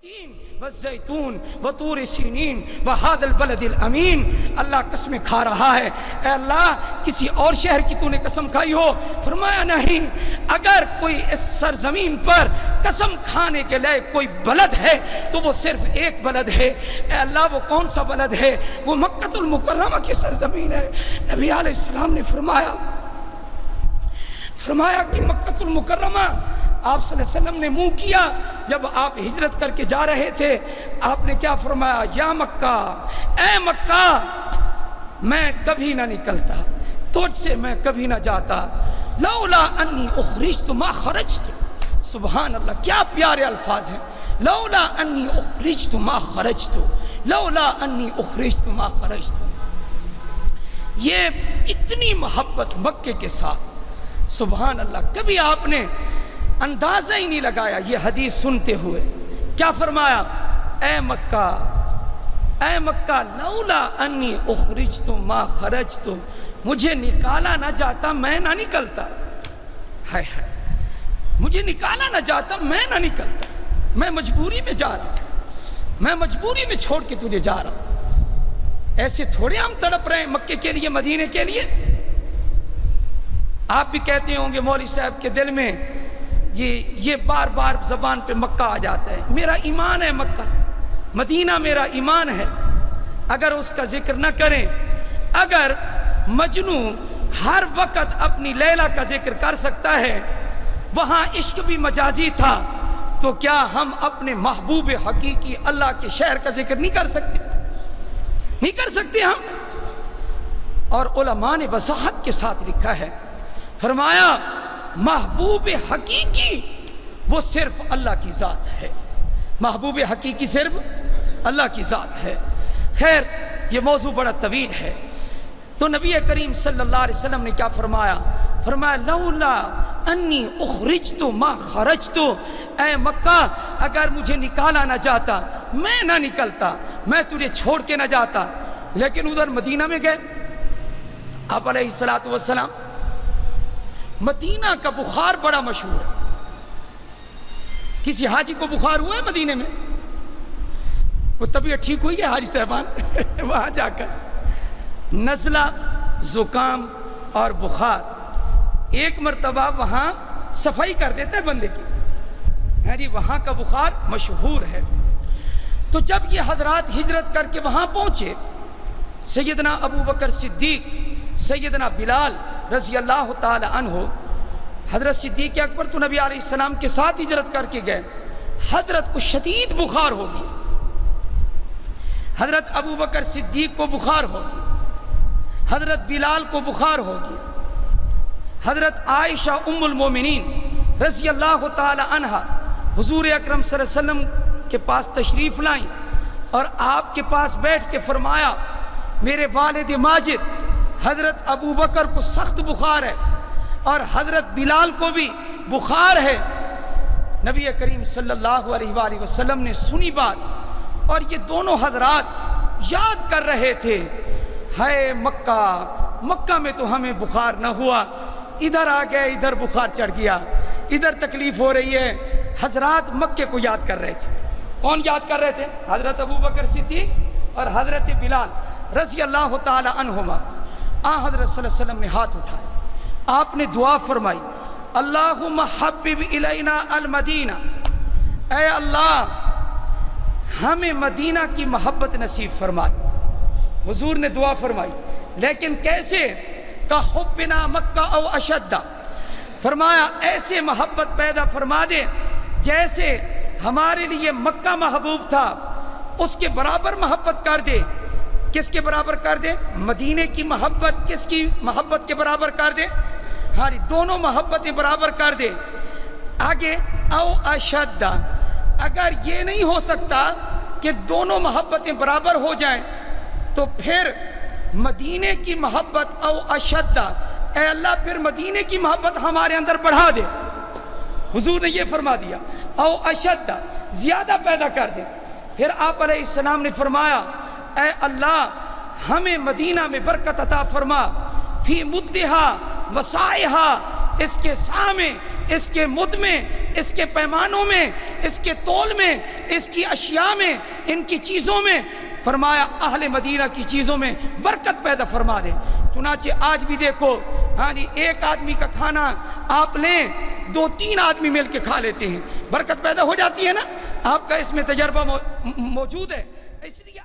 والزیتون وطور سینین وہذا البلد الامین. اللہ قسمیں کھا رہا ہے. اے اللہ کسی اور شہر کی تو نے قسم کھائی ہو؟ فرمایا نہیں. اگر کوئی اس سرزمین پر قسم کھانے کے لئے کوئی بلد ہے تو وہ صرف ایک بلد ہے. اے اللہ وہ کون سا بلد ہے؟ وہ مکہ المکرمہ کی سرزمین ہے. نبی علیہ السلام نے فرمایا کہ مکہ المکرمہ. آپ صلی اللہ علیہ وسلم نے منہ کیا جب آپ ہجرت کر کے جا رہے تھے. آپ نے کیا فرمایا؟ یا مکہ، اے مکہ میں کبھی نہ نکلتا، تجھ سے میں کبھی نہ جاتا. لولا انی اخرجت ما خرجت. سبحان اللہ، کیا پیارے الفاظ ہیں. لولا انی اخرجت ما خرجت، لولا انی اخرجت ما خرجت. یہ اتنی محبت مکے کے ساتھ. سبحان اللہ، کبھی آپ نے اندازہ ہی نہیں لگایا یہ حدیث سنتے ہوئے. کیا فرمایا؟ اے مکہ، اے مکہ لولا انی اخرجت ما خرجت. مجھے نکالا نہ جاتا میں نہ نکلتا. ہائے ہائے، مجھے نکالا نہ جاتا میں نہ نکلتا. میں مجبوری میں جا رہا ہوں، میں مجبوری میں چھوڑ کے تجھے جا رہا ہوں. ایسے تھوڑے ہم تڑپ رہے ہیں مکے کے لیے، مدینے کے لیے. آپ بھی کہتے ہوں گے مولوی صاحب کے دل میں یہ بار بار زبان پہ مکہ آ جاتا ہے. میرا ایمان ہے مکہ، مدینہ میرا ایمان ہے. اگر اس کا ذکر نہ کریں، اگر مجنو ہر وقت اپنی لیلا کا ذکر کر سکتا ہے، وہاں عشق بھی مجازی تھا، تو کیا ہم اپنے محبوب حقیقی اللہ کے شہر کا ذکر نہیں کر سکتے؟ نہیں کر سکتے ہم. اور علماء نے وضاحت کے ساتھ لکھا ہے، فرمایا محبوب حقیقی وہ صرف اللہ کی ذات ہے. محبوب حقیقی صرف اللہ کی ذات ہے. خیر یہ موضوع بڑا طویل ہے. تو نبی کریم صلی اللہ علیہ وسلم نے کیا فرمایا؟ فرمایا لولا انی اخرجت ما خرجت. اے مکہ اگر مجھے نکالا نہ جاتا میں نہ نکلتا، میں تجھے چھوڑ کے نہ جاتا. لیکن ادھر مدینہ میں گئے آپ علیہ الصلوۃ والسلام. مدینہ کا بخار بڑا مشہور ہے. کسی حاجی کو بخار ہوا ہے مدینے میں؟ کوئی طبیعت ٹھیک ہوئی ہے حاجی صاحبان وہاں جا کر؟ نزلہ، زکام اور بخار ایک مرتبہ وہاں صفائی کر دیتا ہے بندے کی. جی وہاں کا بخار مشہور ہے. تو جب یہ حضرات ہجرت کر کے وہاں پہنچے، سیدنا ابو بکر صدیق، سیدنا بلال رضی اللہ تعالی عنہ، حضرت صدیق اکبر تو نبی علیہ السلام کے ساتھ ہجرت کر کے گئے. حضرت کو شدید بخار ہوگی، حضرت ابو بکر صدیق کو بخار ہوگی، حضرت بلال کو بخار ہوگی. حضرت عائشہ ام المومنین رضی اللہ تعالی عنہ حضور اکرم صلی اللہ علیہ وسلم کے پاس تشریف لائیں اور آپ کے پاس بیٹھ کے فرمایا میرے والد ماجد حضرت ابو بکر کو سخت بخار ہے اور حضرت بلال کو بھی بخار ہے. نبی کریم صلی اللہ علیہ وآلہ وسلم نے سنی بات اور یہ دونوں حضرات یاد کر رہے تھے، ہائے مکہ میں تو ہمیں بخار نہ ہوا، ادھر آ گئے ادھر بخار چڑھ گیا، ادھر تکلیف ہو رہی ہے. حضرات مکے کو یاد کر رہے تھے. کون یاد کر رہے تھے؟ حضرت ابو بکر صدیق اور حضرت بلال رضی اللہ تعالی عنہما. حضرت صلی اللہ علیہ وسلم نے ہاتھ اٹھائے، آپ نے دعا فرمائی، اللہم حبب الینا المدینہ. اے اللہ ہمیں مدینہ کی محبت نصیب فرما. حضور نے دعا فرمائی، لیکن کیسے؟ کہ حبنا مکہ او اشد. فرمایا ایسے محبت پیدا فرما دے جیسے ہمارے لیے مکہ محبوب تھا، اس کے برابر محبت کر دے. کس کے برابر کر دے؟ مدینے کی محبت کس کی محبت کے برابر کر دے؟ ہماری دونوں محبتیں برابر کر دے. آگے او اشد. اگر یہ نہیں ہو سکتا کہ دونوں محبتیں برابر ہو جائیں تو پھر مدینے کی محبت او اشد. اے اللہ پھر مدینے کی محبت ہمارے اندر بڑھا دے. حضور نے یہ فرما دیا او اشد، زیادہ پیدا کر دے. پھر آپ علیہ السلام نے فرمایا اے اللہ ہمیں مدینہ میں برکت عطا فرما، فی مدہا وسائہا، اس کے سا میں، اس کے مد میں اس کے پیمانوں میں، اس کے تول میں، اس کی اشیاء میں، ان کی چیزوں میں، فرمایا اہل مدینہ کی چیزوں میں برکت پیدا فرما دے۔ چنانچہ آج بھی دیکھو، ہاں جی، ایک آدمی کا کھانا آپ لیں، 2-3 آدمی مل کے کھا لیتے ہیں، برکت پیدا ہو جاتی ہے نا۔ آپ کا اس میں تجربہ موجود ہے، اس لیے